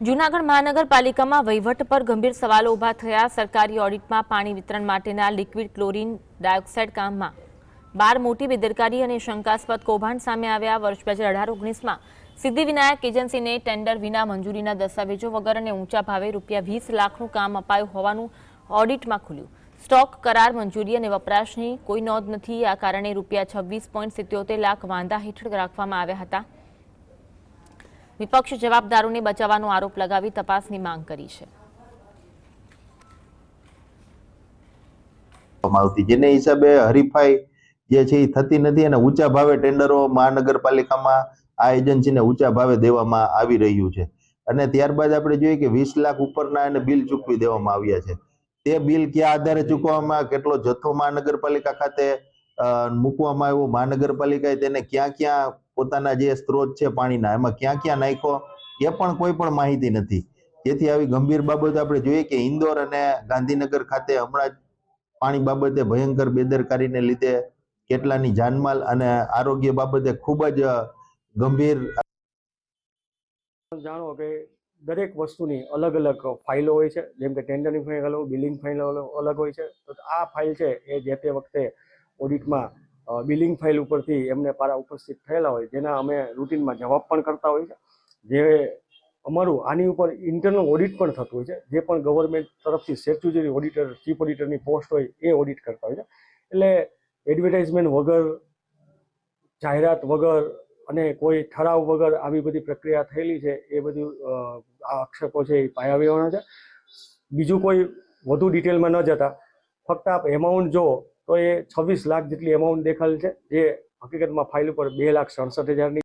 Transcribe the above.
જૂનાગઢ મહાનગરપાલિકામાં વહીવટ પર ગંભીર સવાલો ઉભા થયા। સરકારી ઓડિટમાં પાણી વિતરણ માટેના લિક્વિડ ક્લોરીન ડાયોક્સાઇડ કામમાં 12 મોટી બેદરકારી અને શંકાસ્પદ કૌભાંડ સામે આવ્યા। વર્ષ 2018-19માં સિદ્ધિવિનાયક એજન્સીને ટેન્ડર વિના મંજૂરીના દસ્તાવેજો વગર અને ઊંચા ભાવે ₹20 લાખનું કામ અપાયું હોવાનું ઓડિટમાં ખુલ્યું। સ્ટોક કરાર મંજૂરી અને વપરાશની કોઈ નોંધ નથી। આ કારણે ₹26.77 લાખ વાંધા હેઠળ રાખવામાં આવ્યા હતા। વિપક્ષ જવાબદારોને બચાવવાનો આરોપ લગાવી તપાસની માંગ કરી છે। જેને હિસાબે હરીફાઈ જે છે એ થતી નથી અને ઊંચા ભાવે ટેન્ડરો મહાનગરપાલિકામાં આ એજન્સીને ઊંચા ભાવે દેવામાં આવી રહ્યું છે અને ત્યારબાદ આપણે જોઈએ કે 20 લાખ ઉપરના એને બિલ ચૂકવી દેવામાં આવ્યા છે। તે બિલ કયા આધારે ચૂકવવામાં, કેટલો જથ્થો મહાનગરપાલિકા ખાતે મૂકવામાં આવ્યો, મહાનગરપાલિકાએ તેને ક્યાં ક્યાં પોતાના જે સ્ત્રોત છે પાણીના એમાં ક્યાં ક્યાં નાખ્યો એ પણ કોઈ પણ માહિતી નથી। જેથી આવી ગંભીર બાબત આપણે જોઈએ કે ઇન્દોર અને ગાંધીનગર ખાતે હમણાં જ પાણી બાબતે ભયંકર બેદરકારીને લીધે કેટલાની જાનમાલ અને આરોગ્ય બાબતે ખૂબ જ ગંભીર। જાણો કે દરેક વસ્તુની અલગ અલગ ફાઇલો હોય છે, જેમ કે ટેન્ડરની ફાઇલ અલગ, બિલિંગ ફાઇલ અલગ હોય છે। તો આ ફાઇલ છે એ જે તે વખતે ઓડિટમાં બિલિંગ ફાઇલ ઉપરથી એમને પારા ઉપસ્થિત થયેલા હોય, જેના અમે રૂટીનમાં જવાબ પણ કરતા હોય છે। જે અમારું આની ઉપર ઇન્ટરનલ ઓડિટ પણ થતું હોય છે, જે પણ ગવર્મેન્ટ તરફથી સ્ટેચ્યુટરી ઓડિટર, ચીફ ઓડિટરની પોસ્ટ હોય એ ઓડિટ કરતા હોય છે। એટલે એડવર્ટાઇઝમેન્ટ વગર, જાહેરાત વગર અને કોઈ ઠરાવ વગર આવી બધી પ્રક્રિયા થયેલી છે એ બધું આક્ષેપો છે એ પાયાવિહોણા છે। બીજું કોઈ વધુ ડિટેલમાં ન જતા ફક્ત આપ એમાઉન્ટ જો તો એ 26 લાખ જેટલી એમાઉન્ટ દેખાયેલ છે, જે હકીકતમાં ફાઇલ ઉપર 2,67,000ની